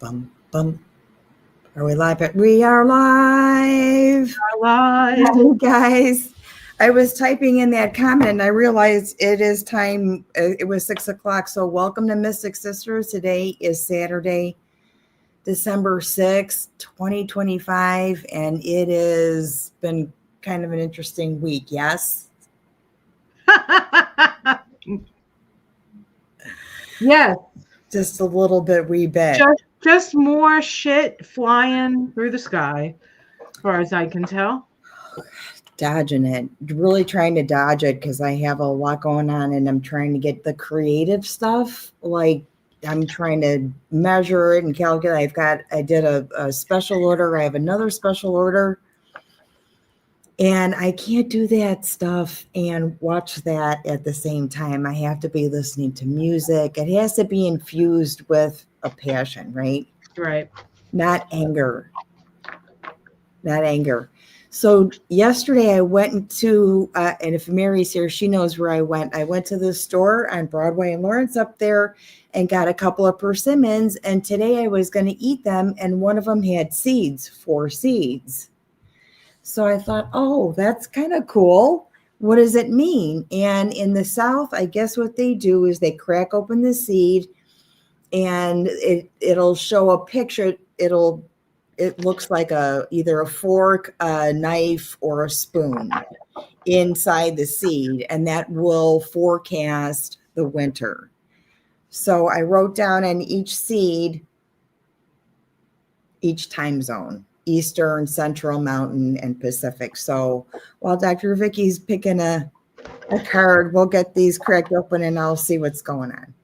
Bum, bum. Are we live? We are live. Alive. Hi, guys. I was typing in that comment and I realized it is time. It was 6 o'clock. So welcome to Mystic Sisters. Today is Saturday, December 6th, 2025. And it has been kind of an interesting week. Yes. Yes. Just a little bit, wee bit. Just more shit flying through the sky, as far as I can tell. Dodging it, really trying to dodge it because I have a lot going on and I'm trying to get the creative stuff. Like I'm trying to measure it and calculate. I did a special order. I have another special order. And I can't do that stuff and watch that at the same time. I have to be listening to music. It has to be infused with a passion, right? Right. Not anger. Not anger. So yesterday I went to, and if Mary's here, she knows where I went. I went to the store on Broadway and Lawrence up there and got a couple of persimmons. And today I was going to eat them. And one of them had seeds, 4 seeds. So I thought, oh, that's kind of cool. What does it mean? And in the South, I guess what they do is they crack open the seed and it'll show a picture. It looks like either a fork, a knife, or a spoon inside the seed, and that will forecast the winter. So I wrote down on each seed, each time zone, Eastern, Central, Mountain, and Pacific. So while Dr. Vicky's picking a card, we'll get these cracked open and I'll see what's going on.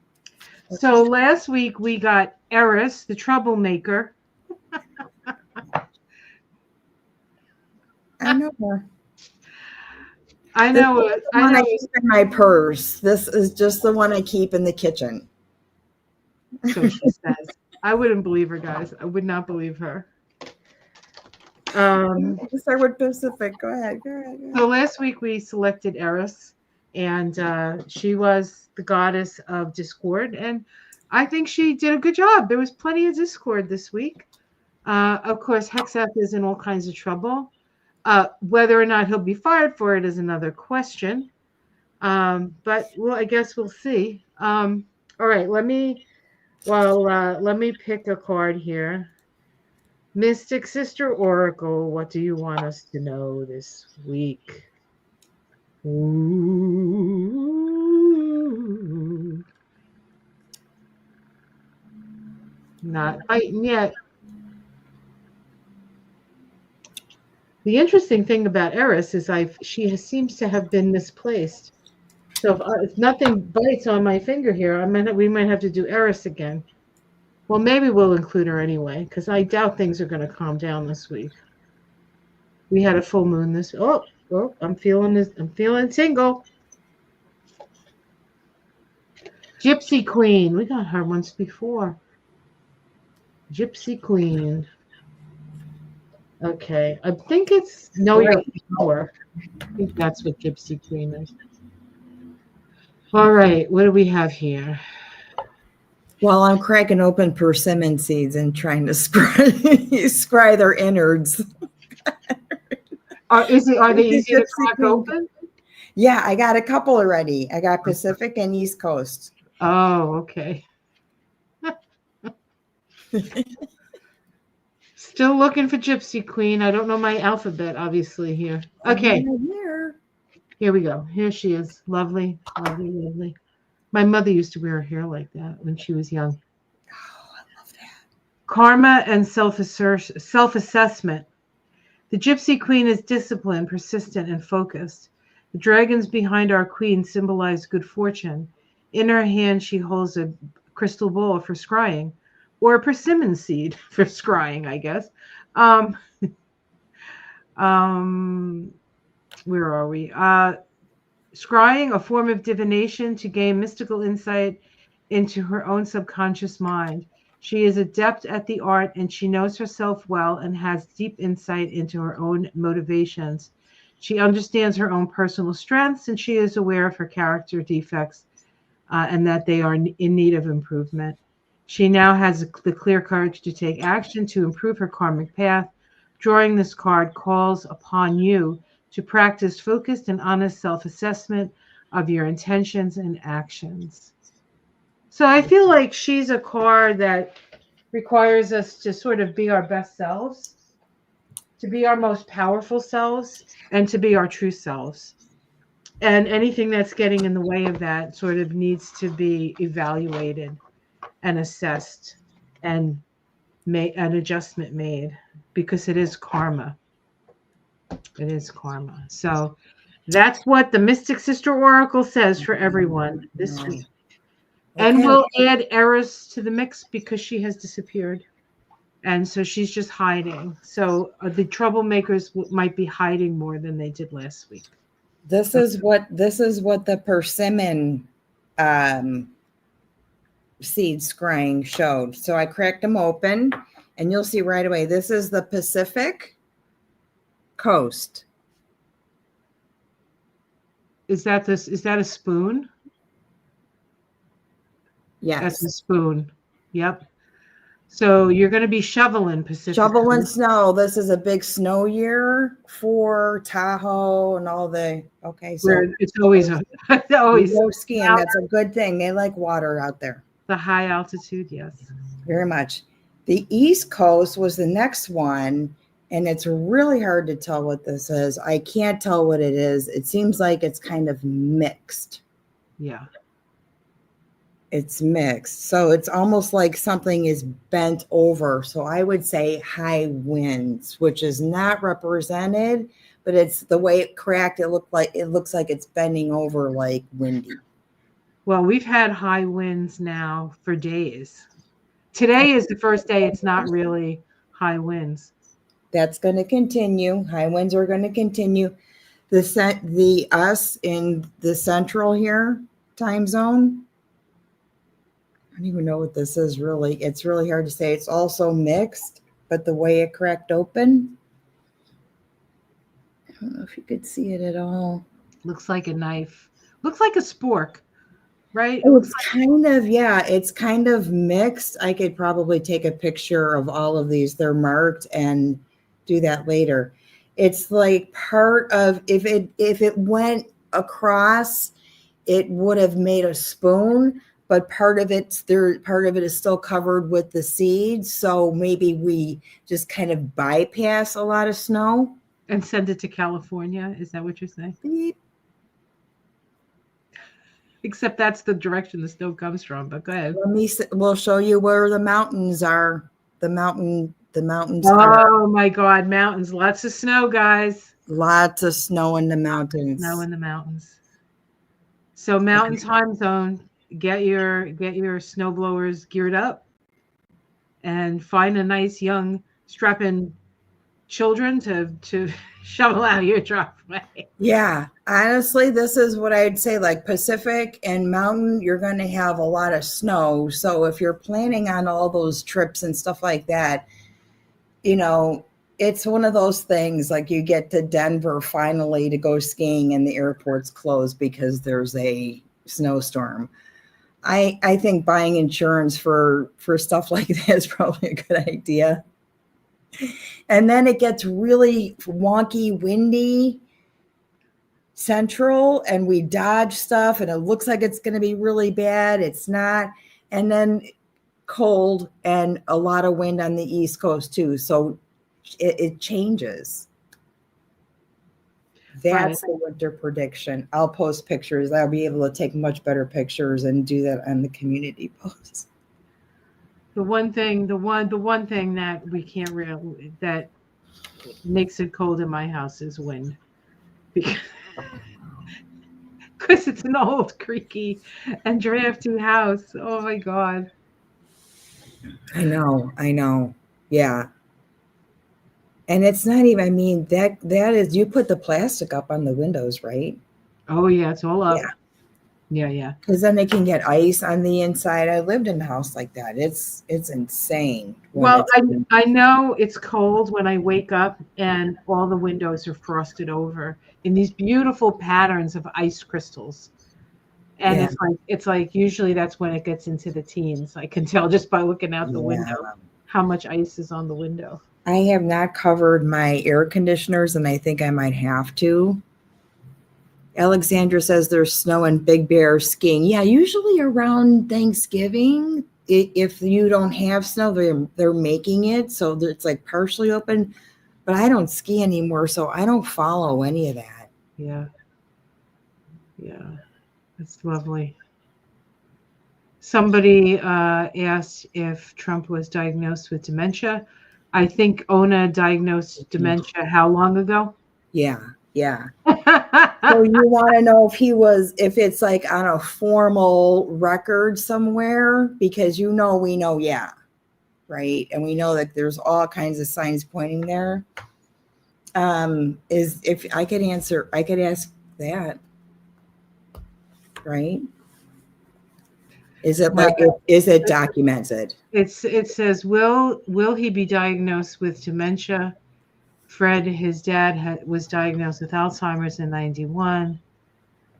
So last week we got Eris, the troublemaker. I know her. I know it. I keep in my purse. This is just the one I keep in the kitchen. So she says. I wouldn't believe her, guys. I would not believe her. Start with Pacific. Go ahead. So last week we selected Eris, and she was the goddess of discord, and I think she did a good job. There was plenty of discord this week. Of course, Hexeth is in all kinds of trouble. Whether or not he'll be fired for it is another question. But well, I guess we'll see. All right, let me pick a card here. Mystic Sister Oracle, what do you want us to know this week? Ooh. Not biting yet. The interesting thing about Eris is she seems to have been misplaced. So if nothing bites on my finger here, we might have to do Eris again. Well, maybe we'll include her anyway, because I doubt things are going to calm down this week. We had a full moon this. Oh, I'm feeling this. I'm feeling tingle. Gypsy Queen. We got her once before. Gypsy Queen. Okay, I think it's Know Your Power. I think that's what Gypsy Queen is. All right, what do we have here? While I'm cracking open persimmon seeds and trying to scry their innards. Are they easy to crack open? Yeah, I got a couple already. I got Pacific and East Coast. Oh, okay. Still looking for Gypsy Queen. I don't know my alphabet, obviously, here. Okay. Here we go. Here she is. Lovely, lovely, lovely. My mother used to wear her hair like that when she was young. Oh, I love that. Karma and self-assessment. The Gypsy Queen is disciplined, persistent, and focused. The dragons behind our queen symbolize good fortune. In her hand, she holds a crystal bowl for scrying, or a persimmon seed for scrying, I guess. Where are we? Scrying, a form of divination to gain mystical insight into her own subconscious mind. She is adept at the art and she knows herself well and has deep insight into her own motivations. She understands her own personal strengths and she is aware of her character defects and that they are in need of improvement. She now has the clear courage to take action to improve her karmic path. Drawing this card calls upon you to practice focused and honest self-assessment of your intentions and actions. So I feel like she's a card that requires us to sort of be our best selves, to be our most powerful selves, and to be our true selves. And anything that's getting in the way of that sort of needs to be evaluated and assessed and an adjustment made, because it is karma. It is karma. So that's what the Mystic Sister Oracle says for everyone this week. And Okay. we'll add Eris to the mix because she has disappeared. And so she's just hiding. So the troublemakers might be hiding more than they did last week. This is what the persimmon seed scrying showed. So I cracked them open, and you'll see right away. This is the Pacific Coast. Is that a spoon? Yes. That's a spoon. Yep. So you're going to be shoveling Pacific. Shoveling snow. This is a big snow year for Tahoe and all the. Okay, so it's always go skiing. That's a good thing. They like water out there. The high altitude, yes, very much. The East Coast was the next one, and it's really hard to tell what this is. I can't tell what it is. It seems like it's kind of mixed. Yeah. It's mixed. So it's almost like something is bent over. So I would say high winds, which is not represented, but it's the way it cracked. It looks like it's bending over, like windy. Well, we've had high winds now for days. Today is the first day it's not really high winds. That's going to continue. High winds are going to continue. Us in the central here time zone, I don't even know what this is really. It's really hard to say. It's also mixed, but the way it cracked open, I don't know if you could see it at all. Looks like a knife. Looks like a spork, right? It's kind of, yeah, it's kind of mixed. I could probably take a picture of all of these. They're marked and do that later. It's like part of, if it went across, it would have made a spoon. But part of it is still covered with the seeds. So maybe we just kind of bypass a lot of snow. And send it to California. Is that what you're saying? Beep. Except that's the direction the snow comes from. But go ahead. We'll show you where the mountains are. The mountains. Oh my God, mountains! Lots of snow, guys. Lots of snow in the mountains. Snow in the mountains. So mountain time zone. Get your snow blowers geared up, and find a nice young strapping children to shovel out your driveway. Yeah, honestly, this is what I'd say. Like Pacific and mountain, you're going to have a lot of snow. So if you're planning on all those trips and stuff like that, it's one of those things. Like you get to Denver finally to go skiing, and the airport's closed because there's a snowstorm. I think buying insurance for stuff like that is probably a good idea. And then it gets really wonky, windy, central, and we dodge stuff, and it looks like it's going to be really bad. It's not. And then cold and a lot of wind on the East Coast too. So it changes. That's the winter prediction. I'll post pictures. I'll be able to take much better pictures and do that on the community posts. The one thing that we can't really, that makes it cold in my house is wind, because it's an old, creaky, and drafty house. Oh my God. I know. Yeah. And it's not even, I mean, that is, you put the plastic up on the windows, right? Oh yeah, it's all up. Yeah. Because then they can get ice on the inside. I lived in a house like that. It's insane. Well, I know it's cold when I wake up and all the windows are frosted over in these beautiful patterns of ice crystals. And Yeah. it's like usually that's when it gets into the teens. I can tell just by looking out the Yeah. window how much ice is on the window. I have not covered my air conditioners, and I think I might have to. Alexandra says there's snow in Big Bear skiing. Yeah, usually around Thanksgiving. If you don't have snow, they're making it so that it's like partially open. But I don't ski anymore, so I don't follow any of that. Yeah. Yeah. That's lovely. Somebody asked if Trump was diagnosed with dementia. I think Ona diagnosed dementia how long ago? Yeah, yeah. So you want to know if it's like on a formal record somewhere, because we know, yeah, right, and we know that there's all kinds of signs pointing there. Is if I could ask that, right? Is it like is it documented? It says will he be diagnosed with dementia? Fred, his dad, was diagnosed with Alzheimer's in '91.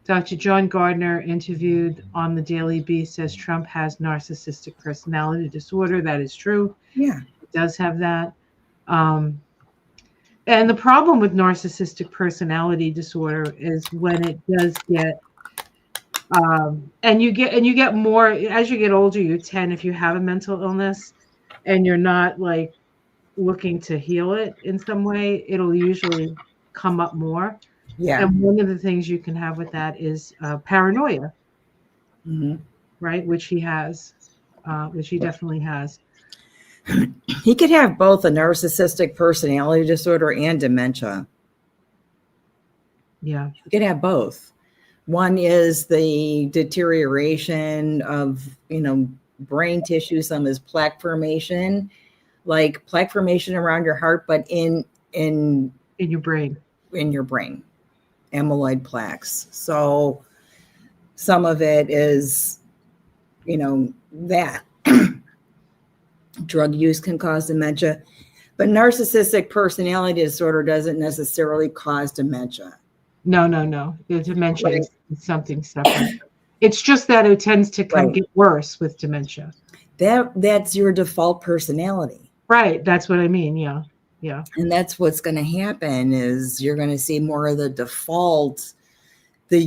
Dr. John Gardner, interviewed on the Daily Beast, says Trump has narcissistic personality disorder. That is true. Yeah, He does have that. Um, and the problem with narcissistic personality disorder is when it does get and you get more as you get older. You tend, if you have a mental illness and you're not like looking to heal it in some way, it'll usually come up more. yeah. And one of the things you can have with that is paranoia, Mm-hmm. right? Which he has, which he definitely has. He could have both a narcissistic personality disorder and dementia. Yeah. He could have both. One is the deterioration of, brain tissue. Some is plaque formation, like plaque formation around your heart, but in your brain. In your brain, amyloid plaques. So some of it is, that drug use can cause dementia, but narcissistic personality disorder doesn't necessarily cause dementia. No. The dementia is something separate. It's just that it tends to get worse with dementia. That's your default personality. Right. That's what I mean. Yeah. Yeah. And that's what's going to happen is you're going to see more of the default, the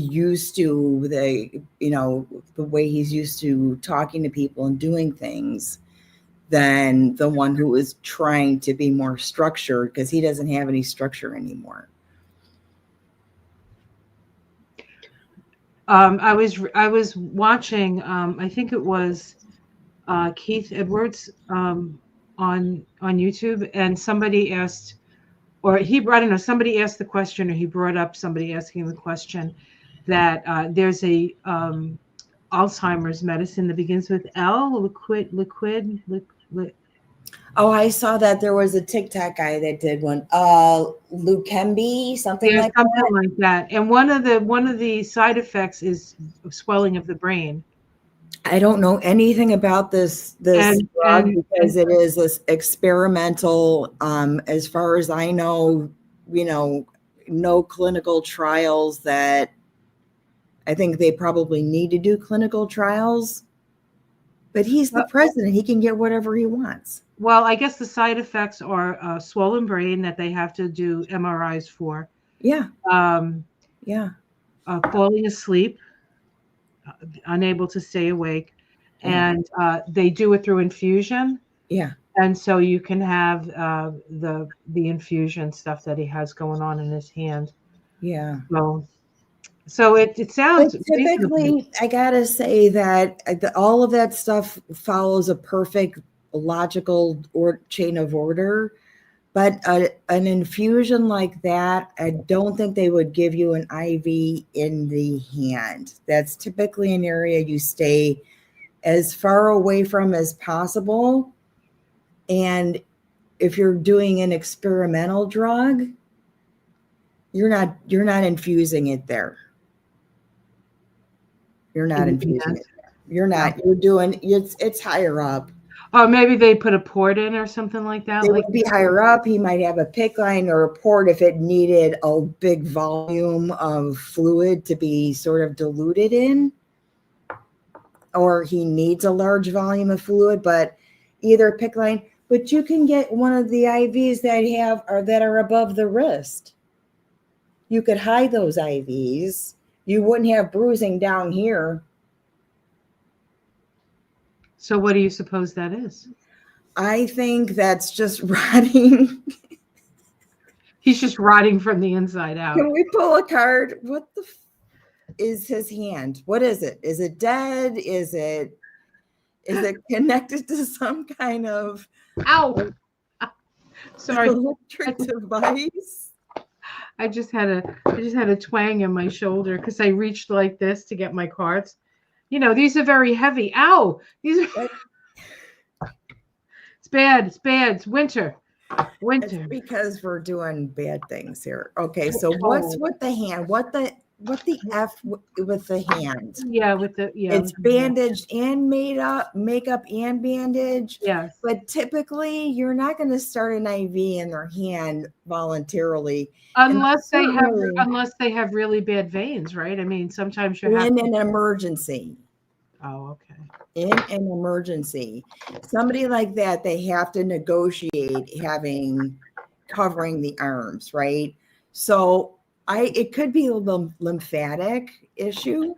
way he's used to talking to people and doing things, than the one who is trying to be more structured, because he doesn't have any structure anymore. I was watching. I think it was Keith Edwards on YouTube, and somebody asked, or I don't know, somebody asked the question, or he brought up somebody asking the question that there's a Alzheimer's medicine that begins with L, liquid. Oh, I saw that there was a TikTok guy that did one. Leukemia, something like that. And one of the side effects is swelling of the brain. I don't know anything about this drug because it is this experimental. As far as I know, no clinical trials. That I think they probably need to do clinical trials. But he's the president; he can get whatever he wants. Well, I guess the side effects are swollen brain that they have to do MRIs for. Yeah. Falling asleep, unable to stay awake, and they do it through infusion. Yeah. And so you can have the infusion stuff that he has going on in his hand. Yeah. So it sounds typically reasonable. I gotta say that all of that stuff follows a perfect logical chain of order, but an infusion like that, I don't think they would give you an IV in the hand. That's typically an area you stay as far away from as possible. And if you're doing an experimental drug, you're not infusing it there. You're not infusing it there. You're not. You're doing it's higher up. Oh, maybe they put a port in or something like that. It would be higher up. He might have a PICC line or a port if it needed a big volume of fluid to be sort of diluted in. or he needs a large volume of fluid, but either PICC line, but you can get one of the IVs that are above the wrist. You could hide those IVs. You wouldn't have bruising down here. So what do you suppose that is? I think that's just rotting. He's just rotting from the inside out. Can we pull a card? What the is his hand? What is it? Is it dead? Is it connected to some kind of Ow! Sorry, electric device? I just had a twang in my shoulder because I reached like this to get my cards. You know, these are very heavy. Ow! These are. It's bad. It's bad. It's winter. Winter. It's because we're doing bad things here. Okay, so what's with the hand? What the F with the hand? Yeah, It's bandaged and makeup and bandage. Yes. But typically you're not going to start an IV in their hand voluntarily. Unless they have really bad veins, right? I mean, sometimes you have in an emergency. Oh, okay. In an emergency, somebody like that, they have to negotiate covering the arms, right? So it could be a lymphatic issue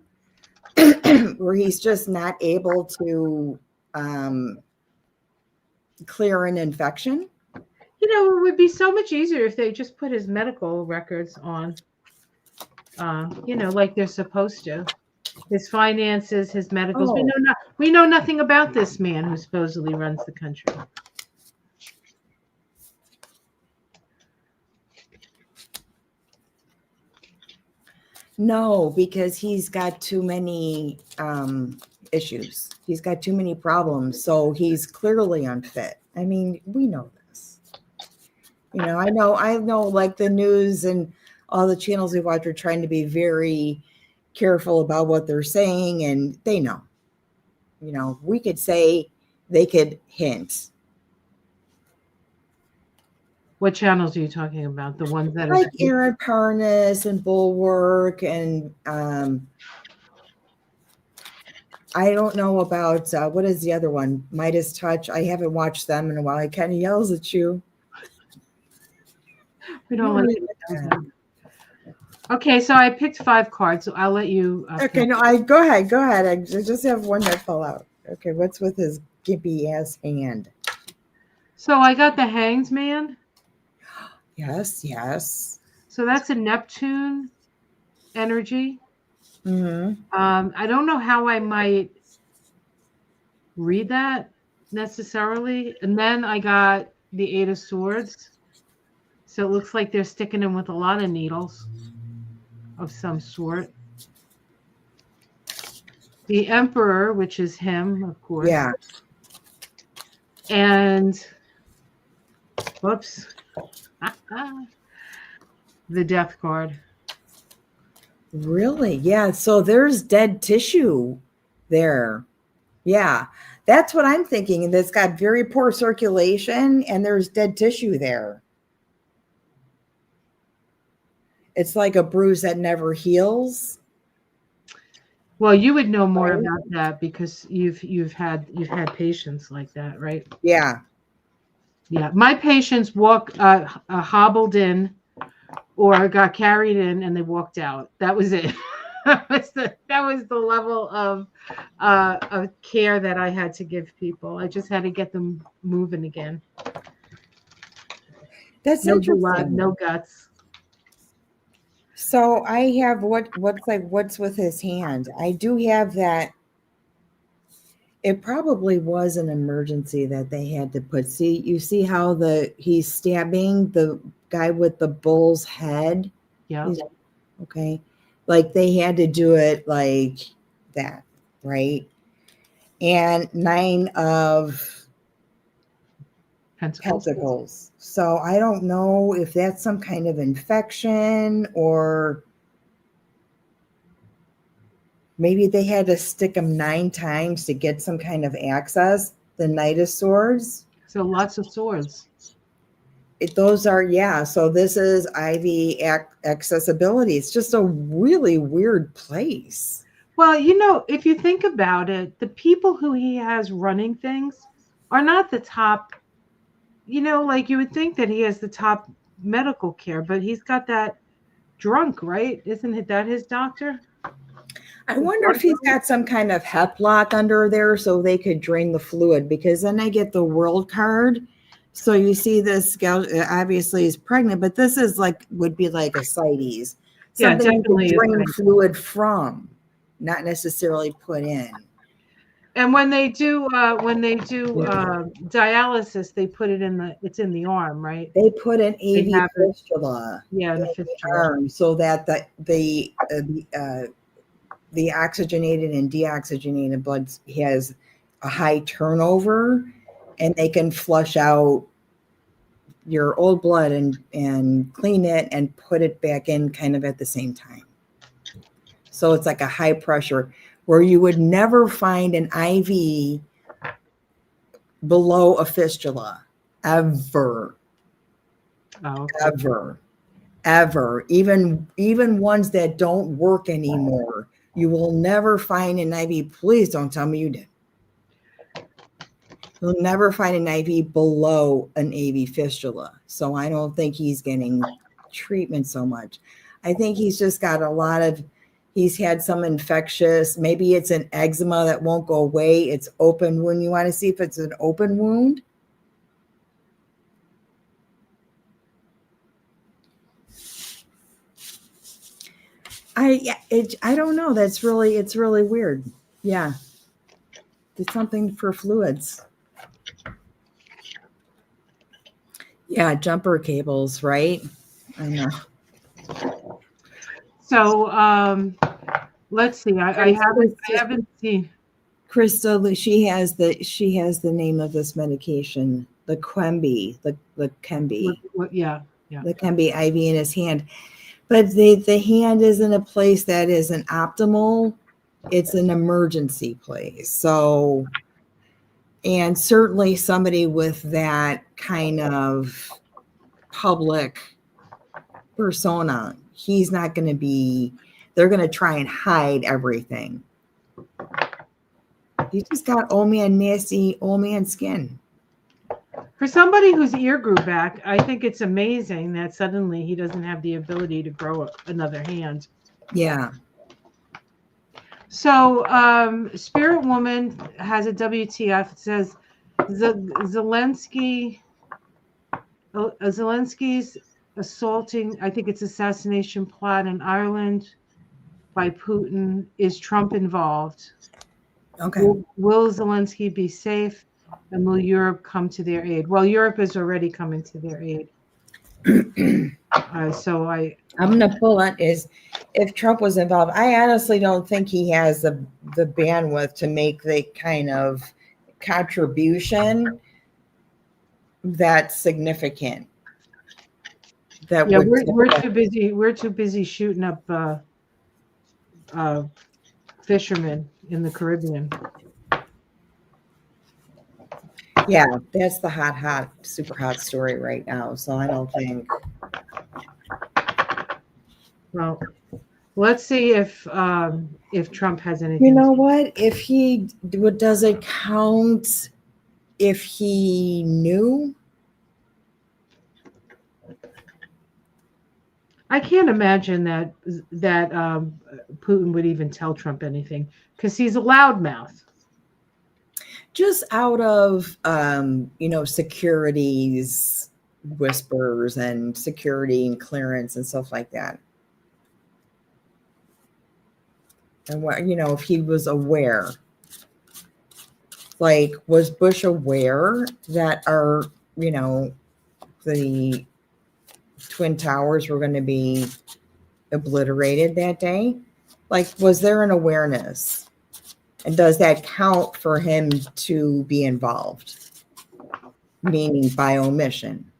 where he's just not able to clear an infection. You know, it would be so much easier if they just put his medical records on, you know, like they're supposed to. His finances, his medicals. Oh. We know nothing about this man who supposedly runs the country. No, because he's got too many issues. He's got too many problems. So he's clearly unfit. I mean, we know this. You know, I know like the news and all the channels we watch are trying to be very careful about what they're saying, and they know. You know, we could say, they could hint. What channels are you talking about? The ones that like are Aaron Parnas and Bulwark, and I don't know about what is the other one? Midas Touch. I haven't watched them in a while. He kind of yells at you. We don't like it. Okay, so I picked 5 cards, so I'll let you. Okay, no, go ahead. I just have one that fell out. Okay, what's with his gimpy ass hand? So I got the Hanged Man. Yes. So that's a Neptune energy. Mm-hmm. I don't know how I might read that necessarily. And then I got the 8 of Swords. So it looks like they're sticking him with a lot of needles of some sort. The Emperor, which is him, of course. Yeah. And whoops. The Death card. Really? Yeah. So there's dead tissue there. Yeah. That's what I'm thinking. And it's got very poor circulation, and there's dead tissue there. It's like a bruise that never heals. Well, you would know more about that because you've had patients like that, right? Yeah. Yeah. My patients hobbled in or got carried in and they walked out. That was it. that was the level of care that I had to give people. I just had to get them moving again. That's no interesting. Blood, no guts. So I have what's with his hand. I do have that. It probably was an emergency that they had to put. See, you see how he's stabbing the guy with the bull's head? Yeah. Okay. Like they had to do it like that, right? And 9 of Pentacles. So I don't know if that's some kind of infection, or maybe they had to stick him 9 times to get some kind of access. The Knight of Swords. So lots of swords. Those are, yeah. So this is IV accessibility. It's just a really weird place. Well, if you think about it, the people who he has running things are not the top, like you would think that he has the top medical care, but he's got that drunk, right? Isn't it that his doctor? I The wonder if drug he's guy? got some kind of hep lock under there so they could drain the fluid, because then I get the world card. So you see this gal obviously is pregnant, but this is like would be like a CITES, Yeah, something you could definitely is. drain fluid from, not necessarily put in. And when they do dialysis, they put it's in the arm, right? They put an They AV have it, fistula yeah, in in the the fistula. arm so that the oxygenated and deoxygenated blood has a high turnover, and they can flush out your old blood and clean it and put it back in kind of at the same time. So it's like a high pressure where you would never find an IV below a fistula ever, Oh, okay. ever. Even ones that don't work anymore. You will never find an IV. Please don't tell me you did. You'll never find an IV below an AV fistula. So I don't think he's getting treatment so much. I think he's just got he's had some infectious, maybe it's an eczema that won't go away. It's open wound. You want to see if it's an open wound? I don't know. It's really weird. Yeah. It's something for fluids. Yeah, jumper cables, right? I know. So let's see. I haven't seen. Crystal, she has the name of this medication, the Quemby, the Quemby, Yeah. the Quemby IV in his hand. But the hand isn't a place that is an optimal. It's an emergency place. So, and certainly somebody with that kind of public persona, he's not going to be, they're going to try and hide everything. He's just got nasty old man skin. For somebody whose ear grew back, I think it's amazing that suddenly he doesn't have the ability to grow another hand. Yeah. So Spirit Woman has a WTF. It says Zelensky's assaulting, I think it's assassination plot in Ireland by Putin. Is Trump involved? Okay. Will Zelensky be safe? And will Europe come to their aid? Well, Europe is already coming to their aid. I'm going to pull on is if Trump was involved. I honestly don't think he has the bandwidth to make the kind of contribution that's significant. We're too busy. We're too busy shooting up fishermen in the Caribbean. Yeah, that's the super hot story right now. So I don't think. Well, let's see if Trump has anything. You know what? Does it count if he knew? I can't imagine that Putin would even tell Trump anything because he's a loudmouth. Just out of securities whispers and security and clearance and stuff like that. And what if he was aware, like, was Bush aware that the Twin Towers were going to be obliterated that day? Like, was there an awareness? And does that count for him to be involved? Meaning by omission.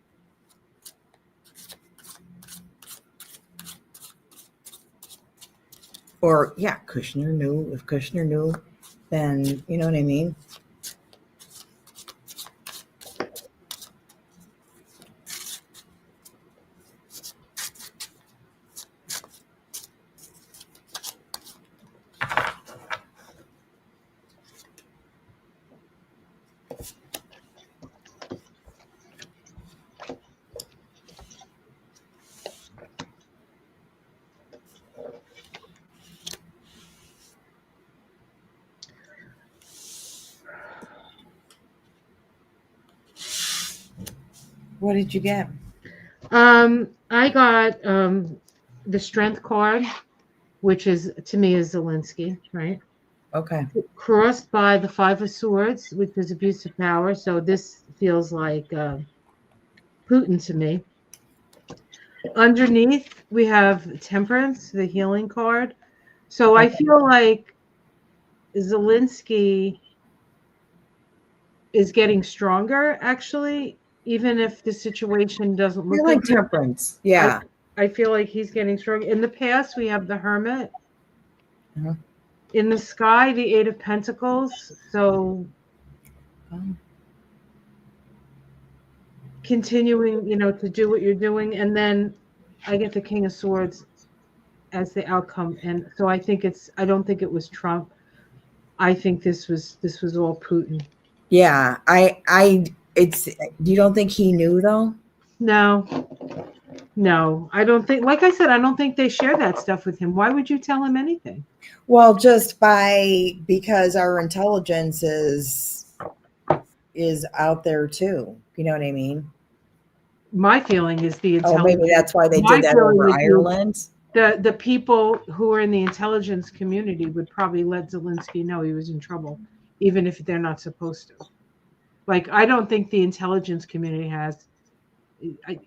Or, yeah, Kushner knew. If Kushner knew, then you know what I mean? What did you get? I got the strength card, which is to me is Zelensky, right? Okay. Crossed by the Five of Swords, which is abuse of power. So this feels like Putin to me. Underneath, we have Temperance, the healing card. So I Okay. feel like Zelensky is getting stronger, actually, even if the situation doesn't I look good. like temperance. I, Yeah. I feel like he's getting stronger. In the past, we have the Hermit. Uh-huh. In the sky, the Eight of Pentacles. So Oh. continuing, to do what you're doing. And then I get the King of Swords as the outcome. And so I don't think it was Trump. I think this was all Putin. Yeah. It's, you don't think he knew though? No, I don't think, like I said, I don't think they share that stuff with him. Why would you tell him anything? Well, because our intelligence is out there too. You know what I mean? My feeling is the Oh, maybe intelligence. that's why they My did that feeling over is Ireland. the people who are in the intelligence community would probably let Zelensky know he was in trouble, even if they're not supposed to. Like, I don't think the intelligence community has. I,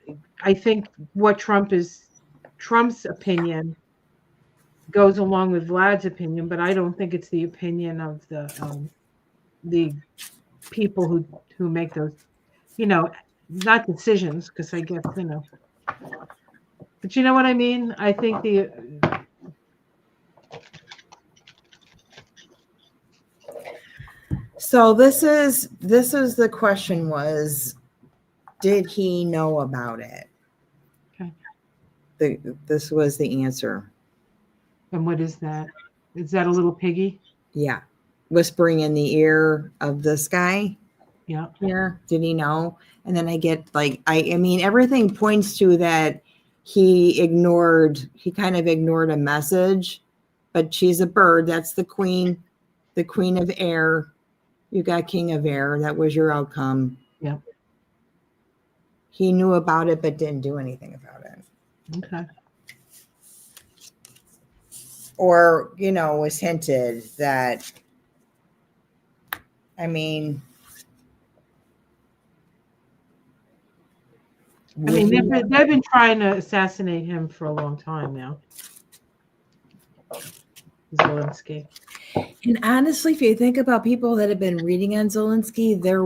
I think what Trump's opinion goes along with Vlad's opinion, but I don't think it's the opinion of the people who make those, not decisions, because I guess, but you know what I mean? I think So this is the question was, did he know about it? okay. This was the answer. And what is that? Is that a little piggy? Yeah. Whispering in the ear of this guy Yeah. here. Did he know? And then I get like, I mean, everything points to that he kind of ignored a message, but she's a bird. That's the queen of air. You got king of air. That was your outcome. Yeah. He knew about it, but didn't do anything about it. Okay. Or, was hinted that, I mean, would They've you been, they've been trying to assassinate him for a long time now. Zelensky. And honestly, if you think about people that have been reading on Zelensky, there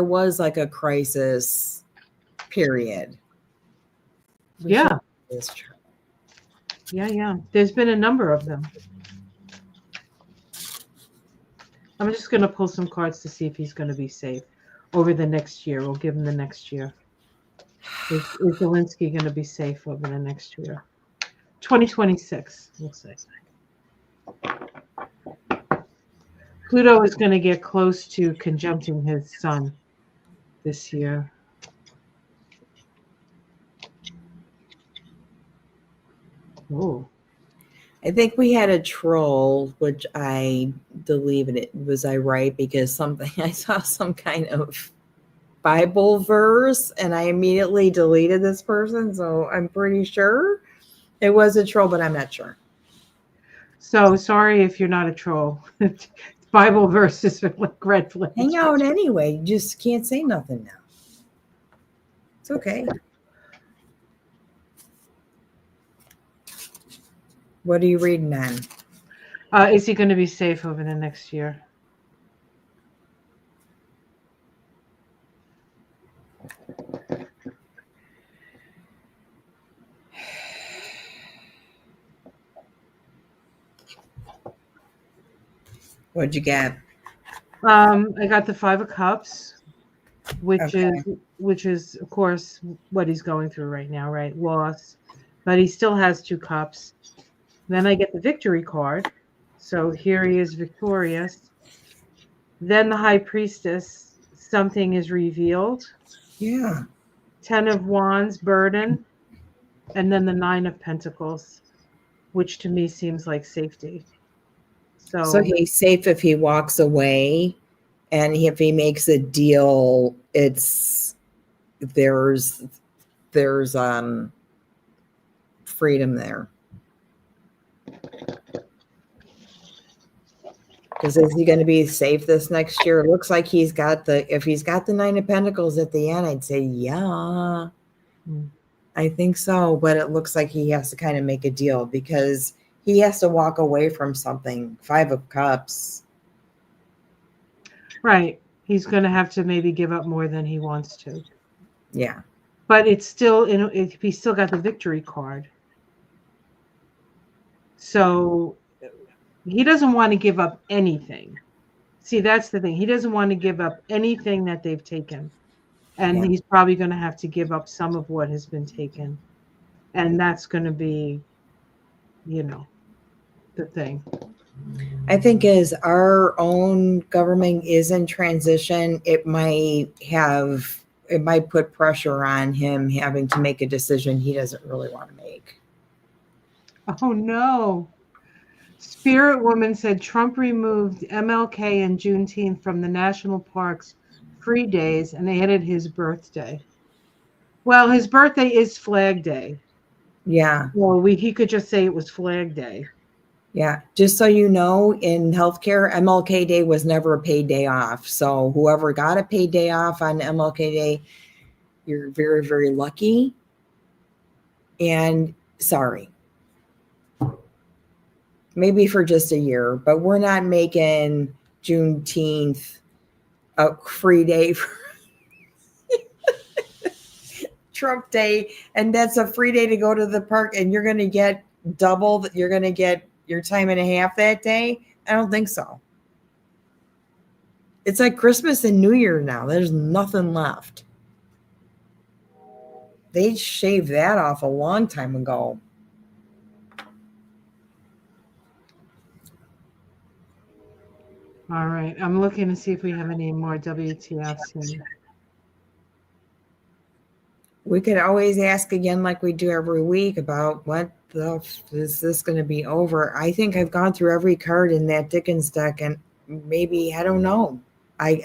was like a crisis period. Yeah. Is true. Yeah. There's been a number of them. I'm just going to pull some cards to see if he's going to be safe over the next year. We'll give him the next year. Is Zelensky going to be safe over the next year? 2026, we'll say. Pluto is going to get close to conjuncting his sun this year. Oh. I think we had a troll, which I deleted it. Was I right? Because I saw some kind of Bible verse and I immediately deleted this person. So I'm pretty sure it was a troll, but I'm not sure. So sorry if you're not a troll. Bible verses are like red flags. Hang out anyway. You just can't say nothing now. It's okay. What are you reading on? Is he going to be safe over the next year? What'd you get? I got the Five of Cups, which Okay. is of course what he's going through right now, right? Loss, but he still has two cups. Then I get the Victory card, so here he is victorious. Then the High Priestess, something is revealed. Yeah. 10 of Wands, burden, and then the 9 of Pentacles, which to me seems like safety. So he's safe if he walks away, and if he makes a deal, it's there's freedom there. Because is he going to be safe this next year? It looks like if he's got the Nine of Pentacles at the end, I'd say, yeah, I think so. But it looks like he has to kind of make a deal because he has to walk away from something. Five of Cups. Right. He's going to have to maybe give up more than he wants to. Yeah. But it's still, he's still got the victory card. So he doesn't want to give up anything. See, that's the thing. He doesn't want to give up anything that they've taken. And he's probably going to have to give up some of what has been taken. And that's going to be, the thing. I think as our own government is in transition, it might put pressure on him having to make a decision he doesn't really want to make. Oh, no. Spirit Woman said Trump removed MLK and Juneteenth from the national parks free days and added his birthday. Well, his birthday is Flag Day. Yeah. Well, he could just say it was Flag Day. Yeah. Just so you know, in healthcare, MLK Day was never a paid day off. So whoever got a paid day off on MLK Day, you're very, very lucky. And sorry. Maybe for just a year, but we're not making Juneteenth a free day for Trump Day, and that's a free day to go to the park, and you're going to get double. You're going to get your time and a half that day. I don't think so. It's like Christmas and New Year now. There's nothing left. They shaved that off a long time ago. All right. I'm looking to see if we have any more WTFs here. We could always ask again, like we do every week, about what the is this going to be over. I think I've gone through every card in that Dickens deck, and maybe, I don't know. I'm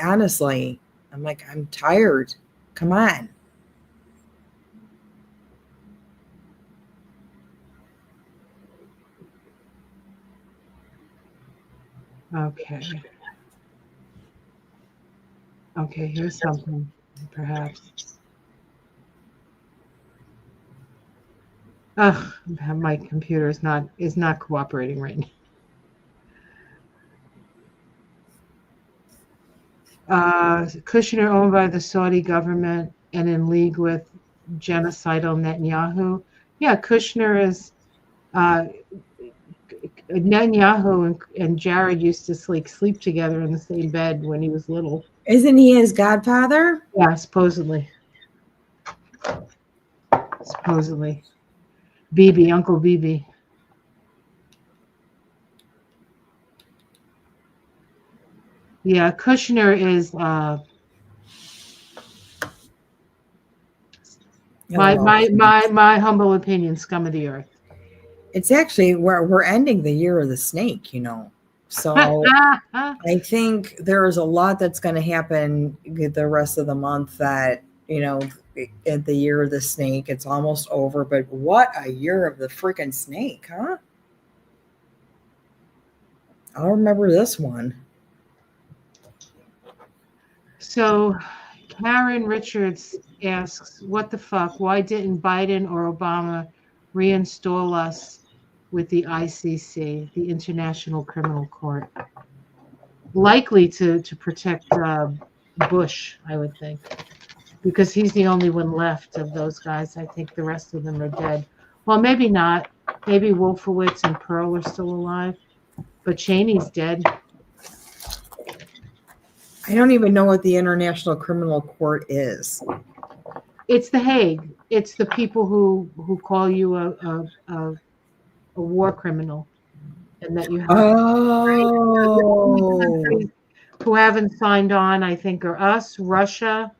like, I'm tired. Come on. Okay. Okay, here's something, perhaps. Ugh, my computer is not cooperating right now. Kushner owned by the Saudi government and in league with genocidal Netanyahu. Yeah, Kushner is Netanyahu and Jared used to sleep together in the same bed when he was little. Isn't he his godfather? Yeah, supposedly. Bibi, Uncle Bibi. Yeah, Kushner is my humble opinion, scum of the earth. It's actually we're ending the year of the snake, So I think there's a lot that's going to happen the rest of the month that, at the year of the snake, it's almost over, but what a year of the freaking snake, huh? I'll remember this one. So Karen Richards asks, what the fuck? Why didn't Biden or Obama reinstall us with the ICC, the International Criminal Court? Likely to protect Bush, I would think, because he's the only one left of those guys. I think the rest of them are dead. Well, maybe not. Maybe Wolfowitz and Pearl are still alive, but Cheney's dead. I don't even know what the International Criminal Court is. It's The Hague. It's the people who call you a war criminal, and that you have who haven't signed on, I think, are us, Russia,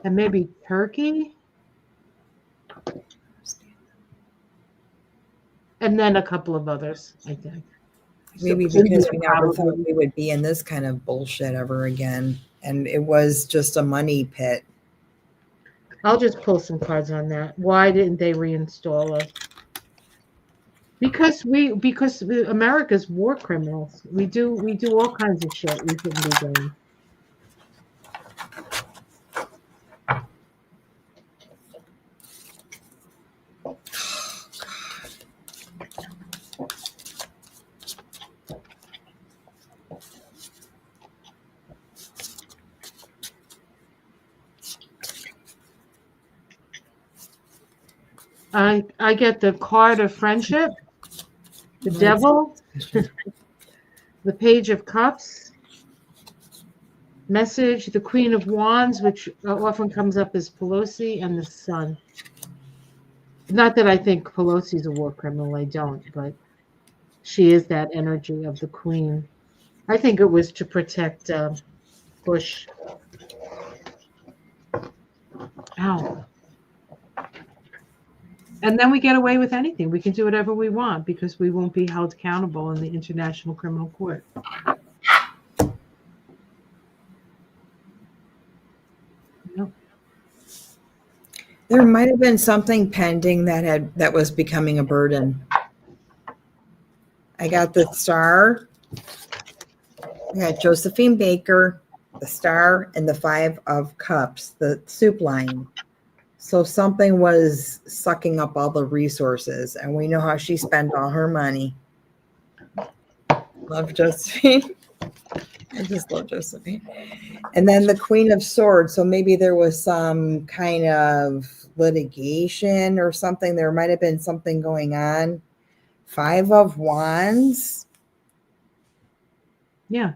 and maybe Turkey, and then a couple of others, I think. Maybe because we never thought we would be in this kind of bullshit ever again. And it was just a money pit. I'll just pull some cards on that. Why didn't they reinstall us? Because America's war criminals. We do all kinds of shit we shouldn't be doing. I get the card of friendship, the devil, the page of cups, message, the queen of wands, which often comes up as Pelosi, and the sun. Not that I think Pelosi's a war criminal, I don't, but she is that energy of the queen. I think it was to protect Bush. Ow. And then we get away with anything. We can do whatever we want because we won't be held accountable in the International Criminal Court. Nope. There might have been something pending that was becoming a burden. I got the star. I got Josephine Baker, the star, and the 5 of cups, the soup line. So something was sucking up all the resources, and we know how she spent all her money. Love Josephine. I just love Josephine. And then the Queen of Swords. So maybe there was some kind of litigation or something. There might have been something going on. 5 of Wands. Yeah.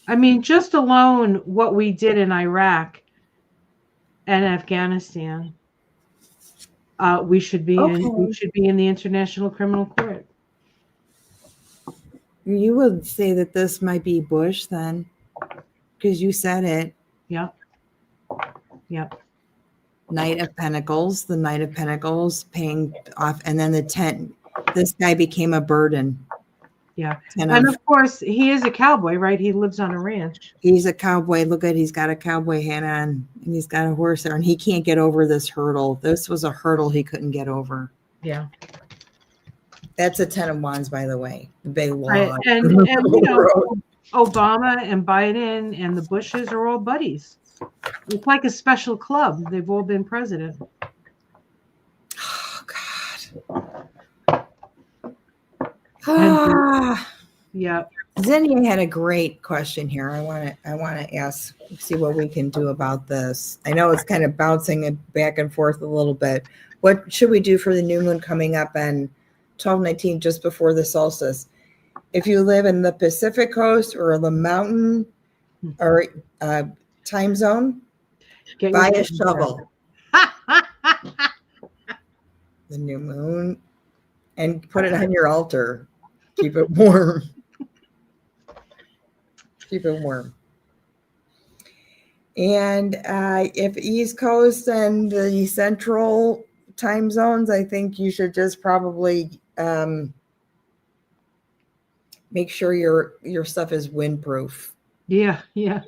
I mean, just alone what we did in Iraq and Afghanistan, we should be in the International Criminal Court. You would say that this might be Bush then, because you said it. Yep. Yep. Knight of Pentacles, the Knight of Pentacles paying off, and then the 10. This guy became a burden. Yeah. And of course, he is a cowboy, right? He lives on a ranch. He's a cowboy. Look at, he's got a cowboy hat on, and he's got a horse there, and he can't get over this hurdle. This was a hurdle he couldn't get over. Yeah. That's a 10 of Wands, by the way. The big log. And you know, Obama and Biden and the Bushes are all buddies. It's like a special club. They've all been president. Oh God. Yeah. Zinnia had a great question here. I want to ask, see what we can do about this. I know it's kind of bouncing it back and forth a little bit. What should we do for the new moon coming up on 12/19, just before the solstice? If you live in the Pacific coast or the mountain or time zone, buy a shovel. The new moon, and put it on your altar. Keep it warm. Keep it warm. And if East Coast and the central time zones, I think you should just probably make sure your stuff is windproof. Yeah, yeah.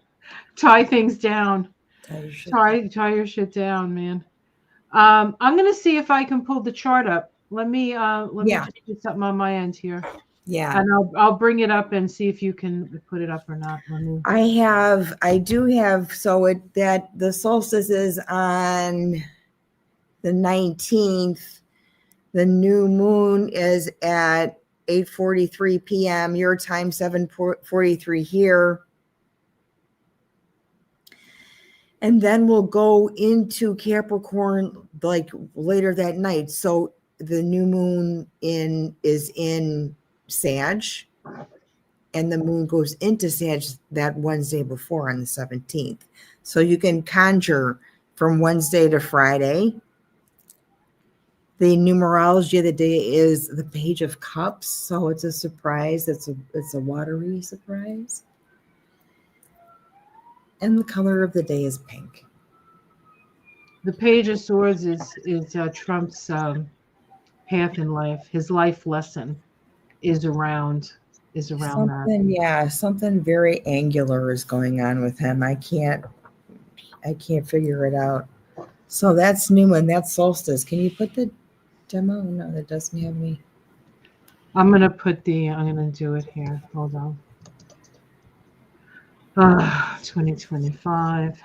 Tie things down. Tie your shit down, man. I'm gonna see if I can pull the chart up. Let me just do something on my end here. Yeah. And I'll bring it up and see if you can put it up or not. I do have, so that the solstice is on the 19th. The new moon is at 8:43 p.m. your time, 7:43 here. And then we'll go into Capricorn like later that night. So the new moon is in Sag, and the moon goes into Sag that Wednesday before on the 17th. So you can conjure from Wednesday to Friday. The numerology of the day is the Page of Cups. So it's a surprise. It's a watery surprise. And the color of the day is pink. The Page of Swords is Trump's path in life. His life lesson is around something, that. Yeah, something very angular is going on with him. I I can't figure it out. So that's new one. That's solstice. Can you put the demo? No, that doesn't have any. I'm gonna do it here. Hold on. 2025.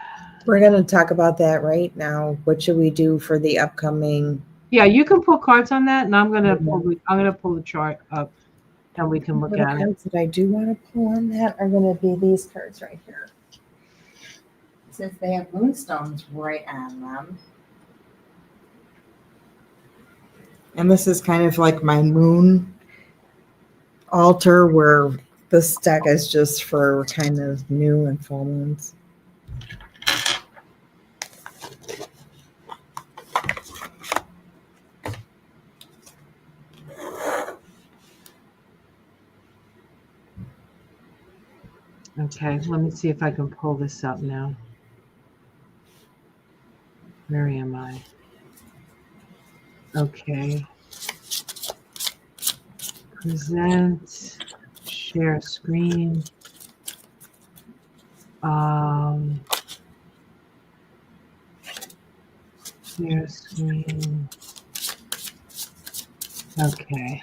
We're going to talk about that right now. What should we do for the upcoming? Yeah, you can pull cards on that, and I'm gonna pull the chart up, and we can look The at it. cards that I do want to pull on that are going to be these cards right here. Since they have moonstones right on them. And this is kind of like my moon altar, where this deck is just for kind of new and full moons. Okay, let me see if I can pull this up now. Where am I? Okay. Present, share screen. Share screen. Okay.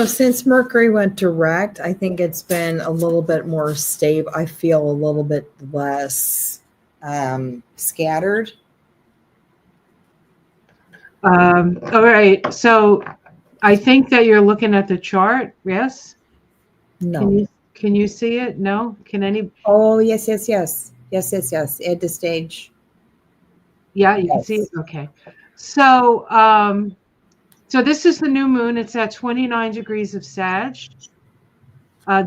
Since Mercury went direct, I think it's been a little bit more stable. I feel a little bit less scattered. All right. So I think that you're looking at the chart. Yes. No. Can you see it? No. Can any? Oh, yes. At the stage. Yeah, you can see it. Okay. So, so this is the new moon. It's at 29 degrees of Sag.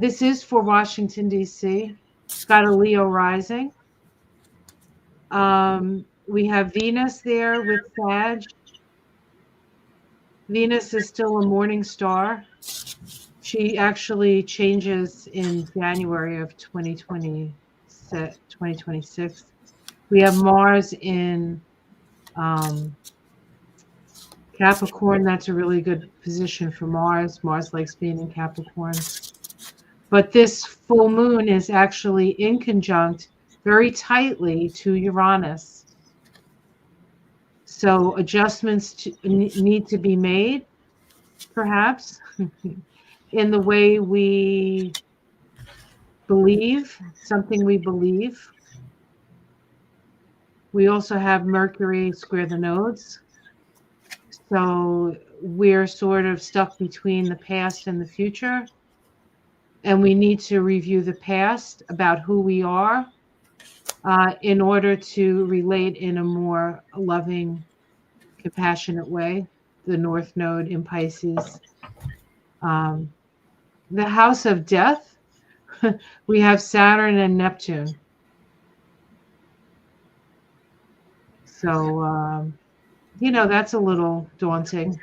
This is for Washington, D.C. It's got a Leo rising. We have Venus there with Sag. Venus is still a morning star. She actually changes in January of 2026. We have Mars in Capricorn. That's a really good position for Mars. Mars likes being in Capricorn. But this full moon is actually in conjunct very tightly to Uranus. So adjustments need to be made, perhaps, in the way we believe, something we believe. We also have Mercury square the nodes. So we're sort of stuck between the past and the future. And we need to review the past about who we are in order to relate in a more loving, compassionate way. The North Node in Pisces. The house of death, we have Saturn and Neptune. So, that's a little daunting.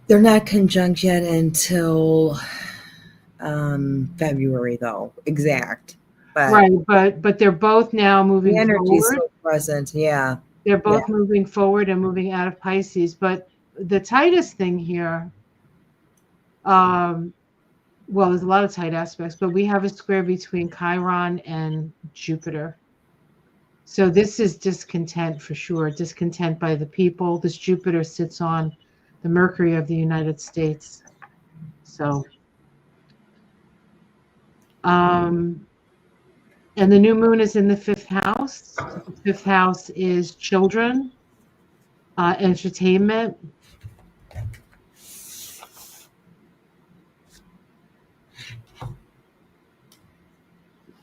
They're not conjunct yet until February, though. Exact. Right, but they're both now moving forward. The energy is so present, yeah. They're both moving forward and moving out of Pisces. But the tightest thing here, well, there's a lot of tight aspects, but we have a square between Chiron and Jupiter. So this is discontent for sure, discontent by the people. This Jupiter sits on the Mercury of the United States. So, and the new moon is in the 5th house. The 5th house is children, entertainment.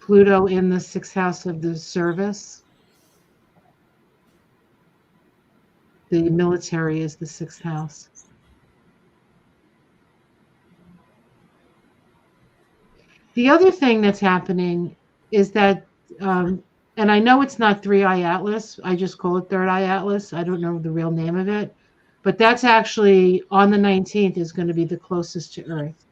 Pluto in the 6th house of the service. The military is the 6th house. The other thing that's happening is that, and I know it's not 3-eye Atlas. I just call it 3rd eye Atlas. I don't know the real name of it. But that's actually on the 19th is going to be the closest to Earth.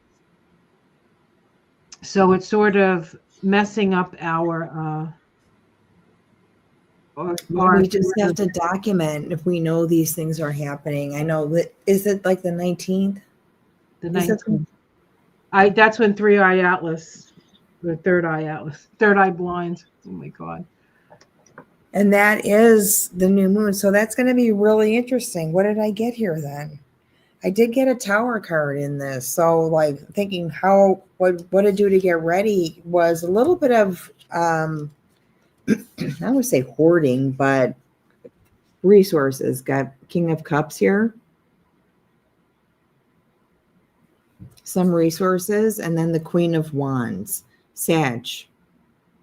So it's sort of messing up our we just have to document if we know these things are happening. I know that, is it like the 19th? The 19th. That's when Three Eye Atlas, or Third Eye Atlas, Third Eye Blind. Oh my God. And that is the new moon. So that's going to be really interesting. What did I get here then? I did get a tower card in this. So like thinking what to do to get ready was a little bit of, I would say hoarding, but resources. Got King of Cups here. Some resources. And then the Queen of Wands. Sag.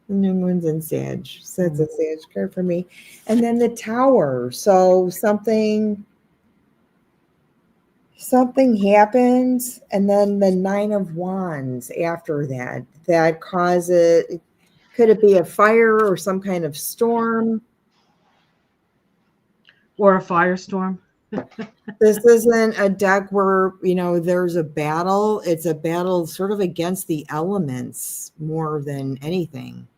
The new moon's in Sag. So it's a Sag card for me. And then the Tower. So something happens, and then the Nine of Wands after that causes, could it be a fire or some kind of storm? Or a firestorm. This isn't a deck where, there's a battle. It's a battle sort of against the elements more than anything.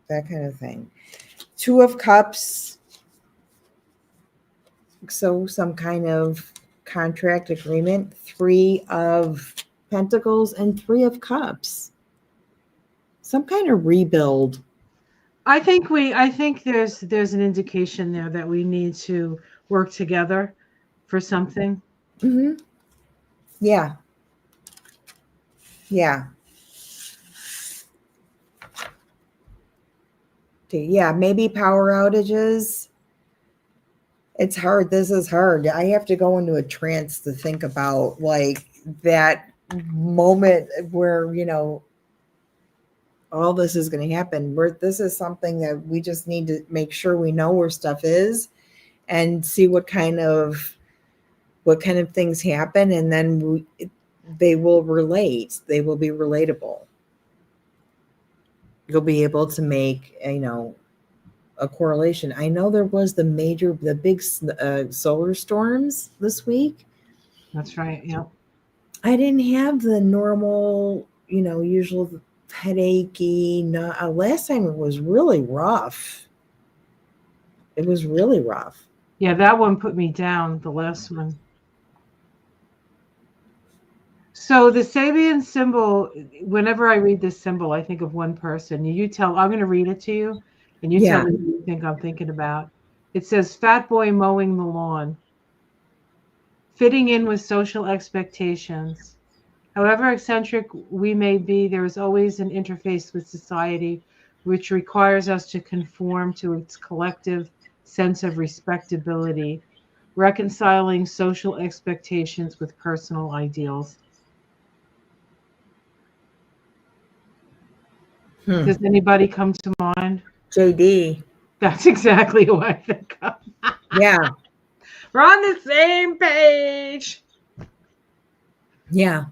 That kind of thing. Two of Cups. So some kind of contract agreement. Three of Pentacles and Three of Cups. Some kind of rebuild. I think there's an indication there that we need to work together for something. Mm-hmm. Yeah. Yeah, maybe power outages. It's hard. This is hard. I have to go into a trance to think about like that moment where, all this is going to happen. This is something that we just need to make sure we know where stuff is and see what kind of things happen. And then they will relate. They will be relatable. You'll be able to make, a correlation. I know there was the big solar storms this week. That's right. Yeah. I didn't have the normal, usual headachy. Last time it was really rough. It was really rough. Yeah, that one put me down, the last one. So the Sabian symbol, whenever I read this symbol, I think of one person. I'm going to read it to you, and you tell me who you think I'm thinking about. It says, Fat boy mowing the lawn, fitting in with social expectations. However eccentric we may be, there is always an interface with society which requires us to conform to its collective sense of respectability, reconciling social expectations with personal ideals. Does anybody come to mind? JD. That's exactly who I think of. Yeah. We're on the same page. Yeah.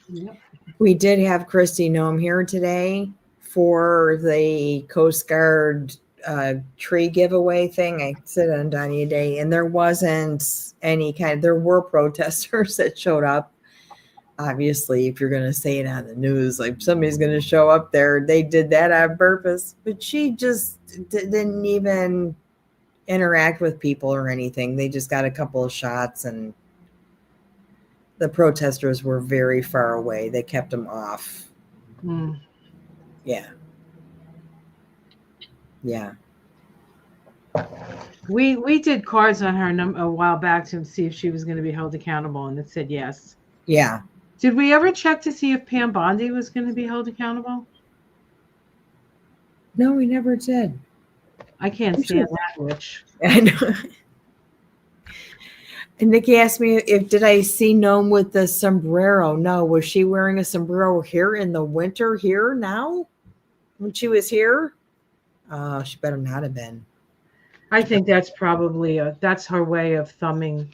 Yep. We did have Christy Nome here today for the Coast Guard tree giveaway thing. I said on Donnie Day, and there wasn't there were protesters that showed up. Obviously, if you're going to say it on the news, like somebody's going to show up there, they did that on purpose. But she just didn't even interact with people or anything. They just got a couple of shots, and the protesters were very far away. They kept them off. Yeah. We did cards on her a while back to see if she was going to be held accountable, and it said yes. Yeah. Did we ever check to see if Pam Bondi was going to be held accountable? No, we never did. I can't stand that witch. I know. And Nikki asked me did I see Nome with the sombrero? No. Was she wearing a sombrero here in the winter here now when she was here? She better not have been. I think that's probably that's her way of thumbing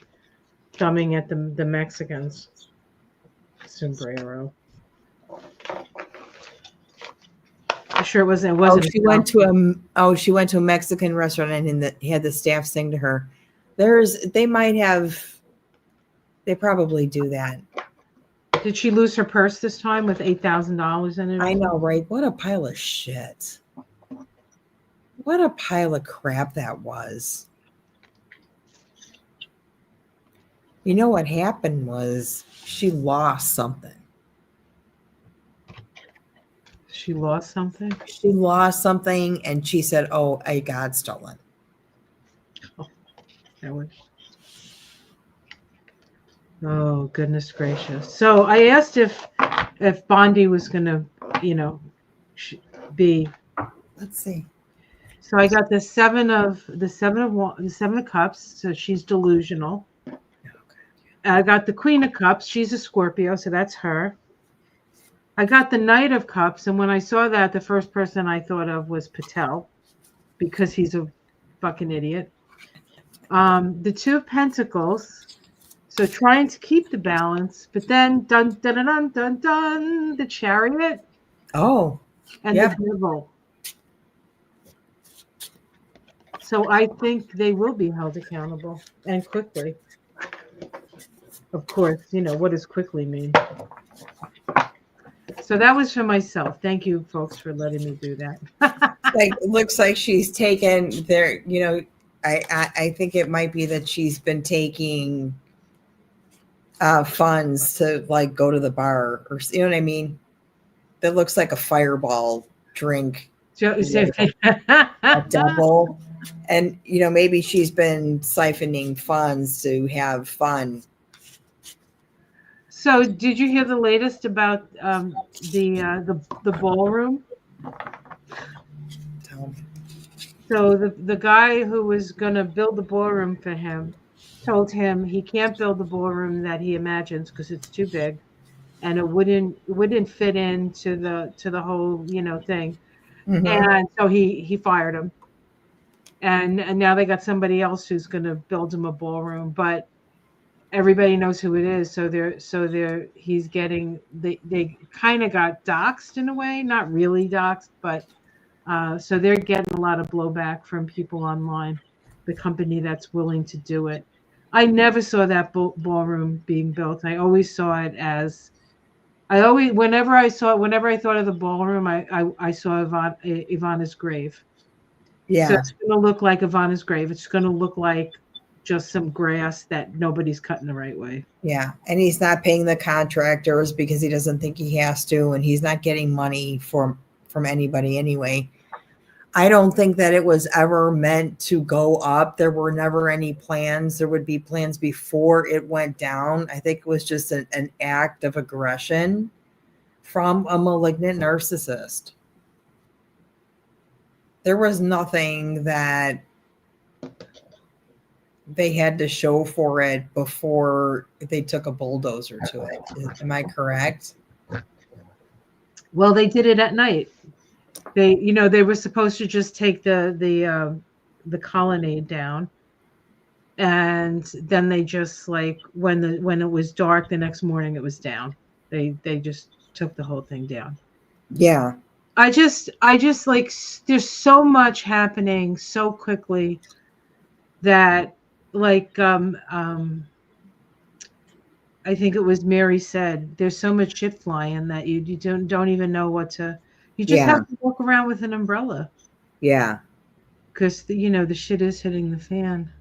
at the Mexicans. Sombrero. I'm sure it wasn't. She went to a Mexican restaurant and had the staff sing to her. They probably do that. Did she lose her purse this time with $8,000 in it? I know, right? What a pile of shit. What a pile of crap that was. You know what happened was she lost something. She lost something? She lost something and she said, oh, I got stolen. That would... Oh, goodness gracious. So I asked if Bondi was going to, be. Let's see. So I got the seven of cups. So she's delusional. I got the Queen of Cups. She's a Scorpio, so that's her. I got the Knight of Cups, and when I saw that, the first person I thought of was Patel, because he's a fucking idiot. The Two of Pentacles. So trying to keep the balance, but then dun dun dun dun dun, dun the Chariot. Oh, and yeah. the Devil. So I think they will be held accountable, and quickly. Of course, what does quickly mean? So that was for myself. Thank you, folks, for letting me do that. It looks like she's taken there. I think it might be that she's been taking funds to like go to the bar, or you know what I mean. That looks like a Fireball drink. A double. And maybe she's been siphoning funds to have fun. So did you hear the latest about the ballroom? So the guy who was going to build the ballroom for him told him he can't build the ballroom that he imagines because it's too big, and it wouldn't fit into the whole thing. Mm-hmm. And so he fired him. And now they got somebody else who's going to build him a ballroom, but everybody knows who it is. So he's getting, they kind of got doxxed in a way, not really doxxed, but so they're getting a lot of blowback from people online, the company that's willing to do it. I never saw that ballroom being built. I always saw it as, whenever I thought of the ballroom, I saw Ivana's grave. Yeah. So it's going to look like Ivana's grave. It's going to look like just some grass that nobody's cutting the right way. Yeah. And he's not paying the contractors because he doesn't think he has to, and he's not getting money from anybody anyway. I don't think that it was ever meant to go up. There were never any plans. There would be plans before it went down. I think it was just an act of aggression from a malignant narcissist. There was nothing that they had to show for it before they took a bulldozer to it. Am I correct? Well, they did it at night. They were supposed to just take the colonnade down, and then they just when it was dark the next morning, it was down. They just took the whole thing down. Yeah. I just there's so much happening so quickly that I think it was Mary said, there's so much shit flying that you don't even know what to. You just have to walk around with an umbrella. Yeah. Because the shit is hitting the fan.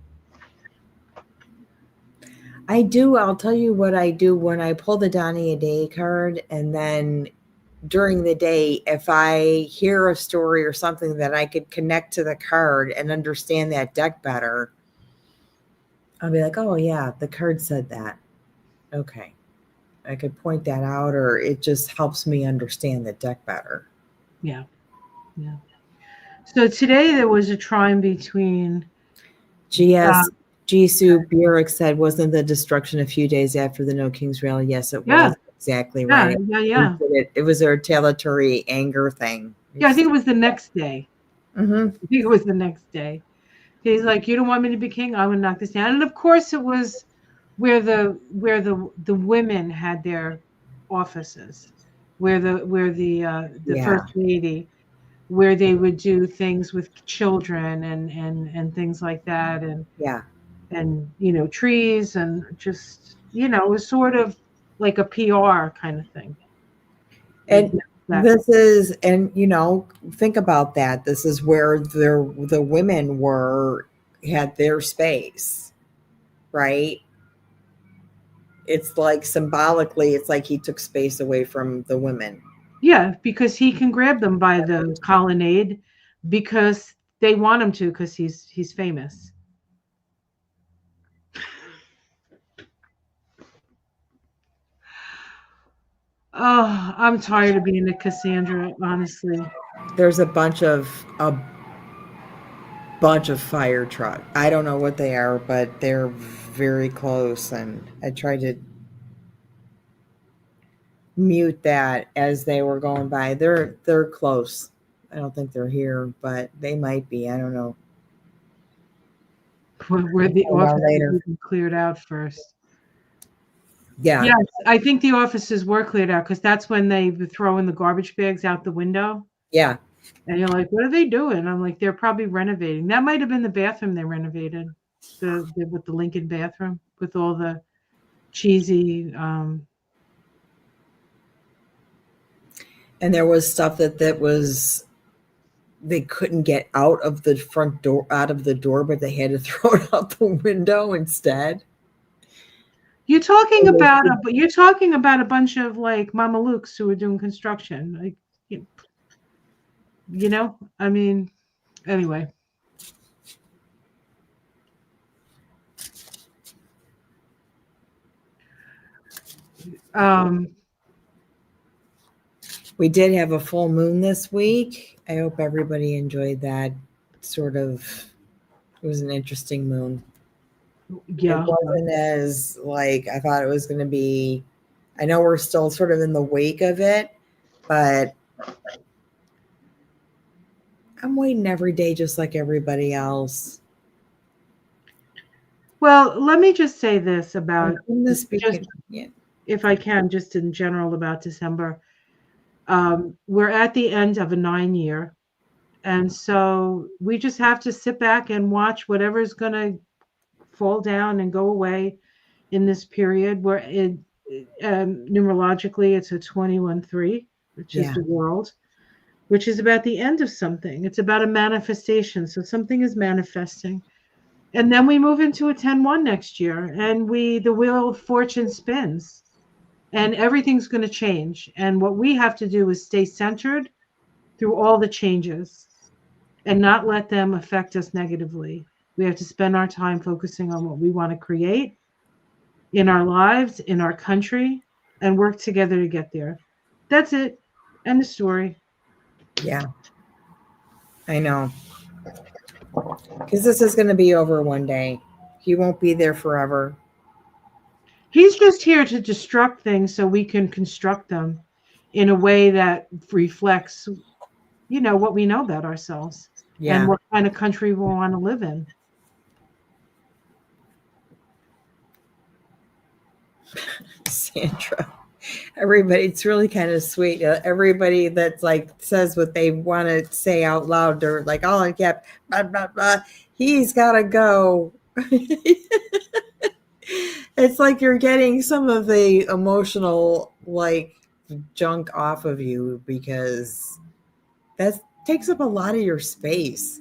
I'll tell you what I do when I pull the Donnie a Day card, and then during the day, if I hear a story or something that I could connect to the card and understand that deck better, I'll be like, oh yeah, the card said that. Okay. I could point that out, or it just helps me understand the deck better. Yeah. Yeah. So today there was a trine between Jisoo Bjork said, wasn't the destruction a few days after the No Kings rally? Yes, it was. Exactly right. Yeah. It was a retaliatory anger thing. Yeah, I think it was the next day. Mm-hmm. I think it was the next day. He's like, you don't want me to be king? I would knock this down. And of course it was where the women had their offices, where the first lady, where they would do things with children and things like that, and trees, and just it was sort of like a PR kind of thing. And this is, and think about that. This is where the women had their space, right? it's like symbolically, it's like he took space away from the women. Yeah, because he can grab them by the colonnade because they want him to because he's famous. Oh, I'm tired of being a Cassandra, honestly. There's a bunch of fire truck. I don't know what they are, but they're very close, and I tried to mute that as they were going by. They're close. I don't think they're here, but they might be. I don't know. Where We'll the find out offices later. have been cleared out first. Yeah, Yes, I think the offices were cleared out because that's when they were throwing the garbage bags out the window. yeah. And you're like, what are they doing? I'm like, they're probably renovating. That might have been the bathroom they renovated, the with the Lincoln bathroom with all the cheesy. And there was stuff that was they couldn't get out of the front door, out of the door, but they had to throw it out the window instead. You're talking about a bunch of like Mamalukes who are doing construction. Like, I mean, anyway. Um, We did have a full moon this week. I hope everybody enjoyed that. Sort of, it was an interesting moon. It yeah. wasn't as like I thought it was going to be. I know we're still sort of in the wake of it, but I'm waiting every day just like everybody else. Well, let me just say this about This just weekend, yeah, if I can, just in general about December. We're at the end of a 9 year. And so we just have to sit back and watch whatever's going to fall down and go away in this period where numerologically it's a 21-3, which is yeah, the world, which is about the end of something. It's about a manifestation. So something is manifesting. And then we move into a 10-1 next year and the wheel of fortune spins and everything's going to change. And what we have to do is stay centered through all the changes and not let them affect us negatively. We have to spend our time focusing on what we want to create in our lives, in our country, and work together to get there. That's it. End of story. yeah. I know. Because this is going to be over one day. He won't be there forever. He's just here to destruct things so we can construct them in a way that reflects, what we know about ourselves and Yeah, what kind of country we want to live in. Sandra. Everybody, it's really kind of sweet. Everybody that's like says what they want to say out loud, they're like, "Oh, I kept blah blah blah." He's got to go. It's like you're getting some of the emotional like junk off of you because that takes up a lot of your space.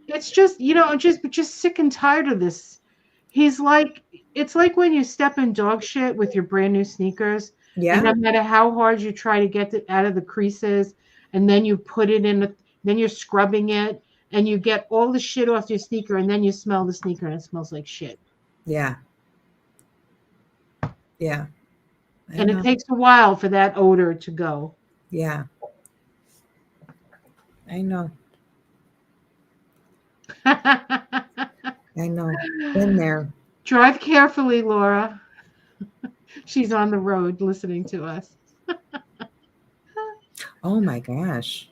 It's just, I'm just sick and tired of this. He's like, it's like when you step in dog shit with your brand new sneakers, and Yeah, no matter how hard you try to get it out of the creases, and then you put it in, then you're scrubbing it, and you get all the shit off your sneaker, and then you smell the sneaker, and it smells like shit. yeah, yeah. I And it know. takes a while for that odor to go. Yeah, I know. I know. Been there. Drive carefully, Laura. She's on the road listening to us. Oh my gosh.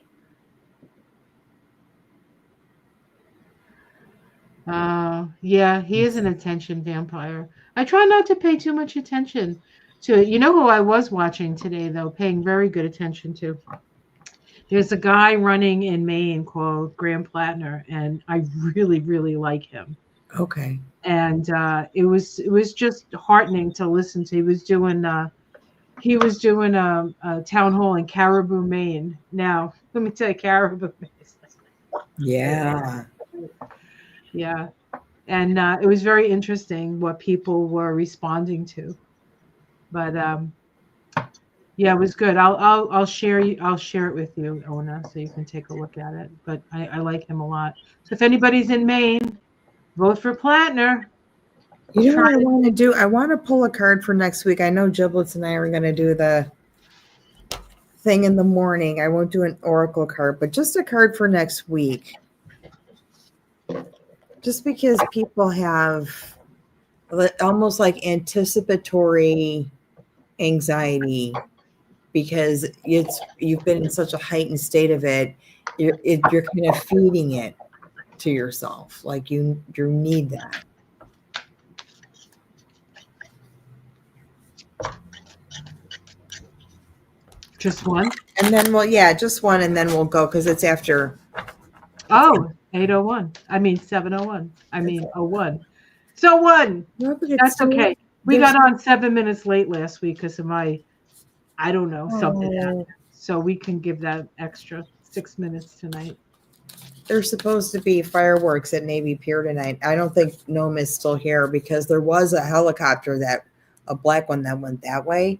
Yeah, he is an attention vampire. I try not to pay too much attention to it. You know who I was watching today, though, paying very good attention to? There's a guy running in Maine called Graham Plattner, and I really, really like him. Okay. And it was just heartening to listen to. He was doing a town hall in Caribou, Maine. Now, let me tell you, Caribou, Maine. Yeah. Yeah. And it was very interesting what people were responding to. But yeah, it was good. I'll share it with you, Ona, so you can take a look at it. But I like him a lot. So if anybody's in Maine, vote for Plattner. You know what I want to do? I want to pull a card for next week. I know Giblets and I are going to do the thing in the morning. I won't do an oracle card, but just a card for next week. Just because people have almost like anticipatory anxiety because you've been in such a heightened state of it. You're kind of feeding it to yourself. Like you need that. Just one? And then just one, and then we'll go because it's after. Oh, 8:01. I mean 7:01. I mean 01. So one. No, That's okay. We got on 7 minutes late last week because of I don't know, something happened. So we can give that extra 6 minutes tonight. There's supposed to be fireworks at Navy Pier tonight. I don't think Nome is still here because there was a helicopter a black one that went that way.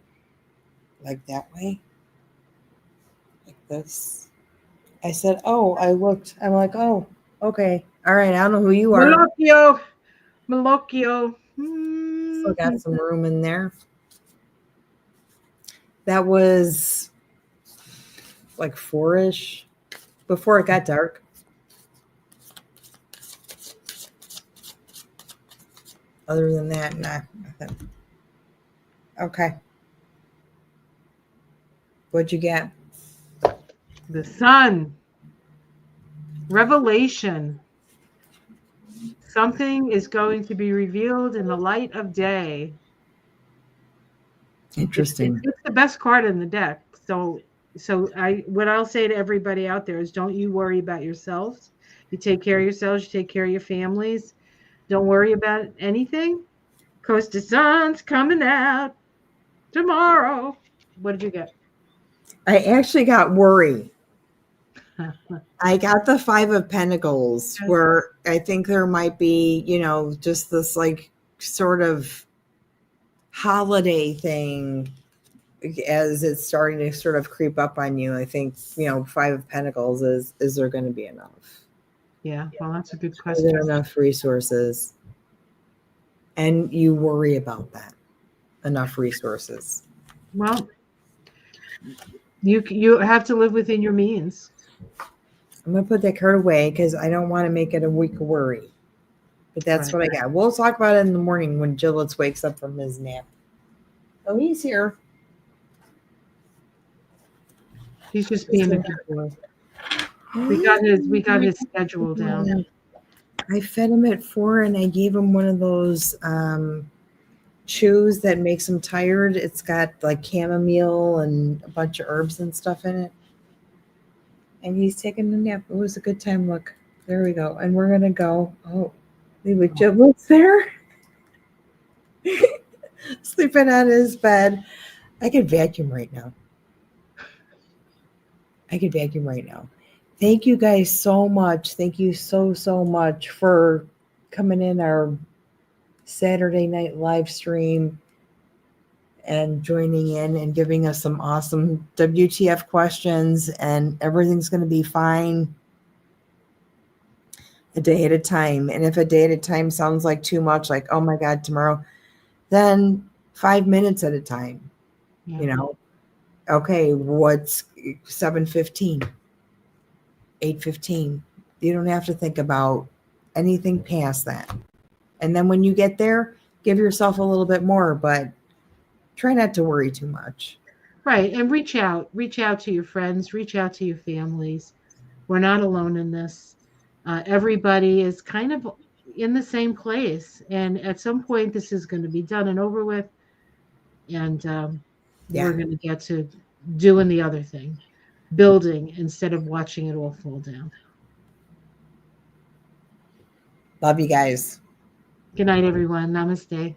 Like that way. Like this. I said, oh, I looked. I'm like, oh, okay. All right. I don't know who you are. Malocchio. Still got some room in there. That was like 4-ish before it got dark. Other than that, nah, nothing. Okay. What'd you get? The sun. Revelation. Something is going to be revealed in the light of day. Interesting. It's the best card in the deck. So what I'll say to everybody out there is don't you worry about yourselves. You take care of yourselves, you take care of your families. Don't worry about anything. Because the sun's coming out tomorrow. What did you get? I actually got worry. I got the 5 of Pentacles, where I think there might be, just this like sort of holiday thing as it's starting to sort of creep up on you. I think, 5 of Pentacles is there going to be enough? Yeah, well, that's a good question. Are there enough resources? And you worry about that. Enough resources. Well, you have to live within your means. I'm going to put that card away because I don't want to make it a week of worry. But that's what I got. We'll talk about it in the morning when Gillets wakes up from his nap. Oh, he's here. He's just being a good boy. We got his schedule down. I fed him at 4 and I gave him one of those chews that makes him tired. It's got like chamomile and a bunch of herbs and stuff in it. And he's taking a nap. It was a good time. Look, there we go. And we're going to go. Oh, leave Giblets there. Sleeping on his bed. I could vacuum right now. Thank you guys so much. Thank you so much for coming in our Saturday night live stream and joining in and giving us some awesome WTF questions, and everything's going to be fine a day at a time. And if a day at a time sounds like too much, like, oh my God, tomorrow, then 5 minutes at a time, okay, what's 7:15, 8:15? You don't have to think about anything past that. And then when you get there, give yourself a little bit more, but try not to worry too much. Right. And reach out to your friends, reach out to your families. We're not alone in this. Everybody is kind of in the same place. And at some point, this is going to be done and over with. And we're going to get to doing the other thing, building instead of watching it all fall down. Love you guys. Good night, everyone. Namaste.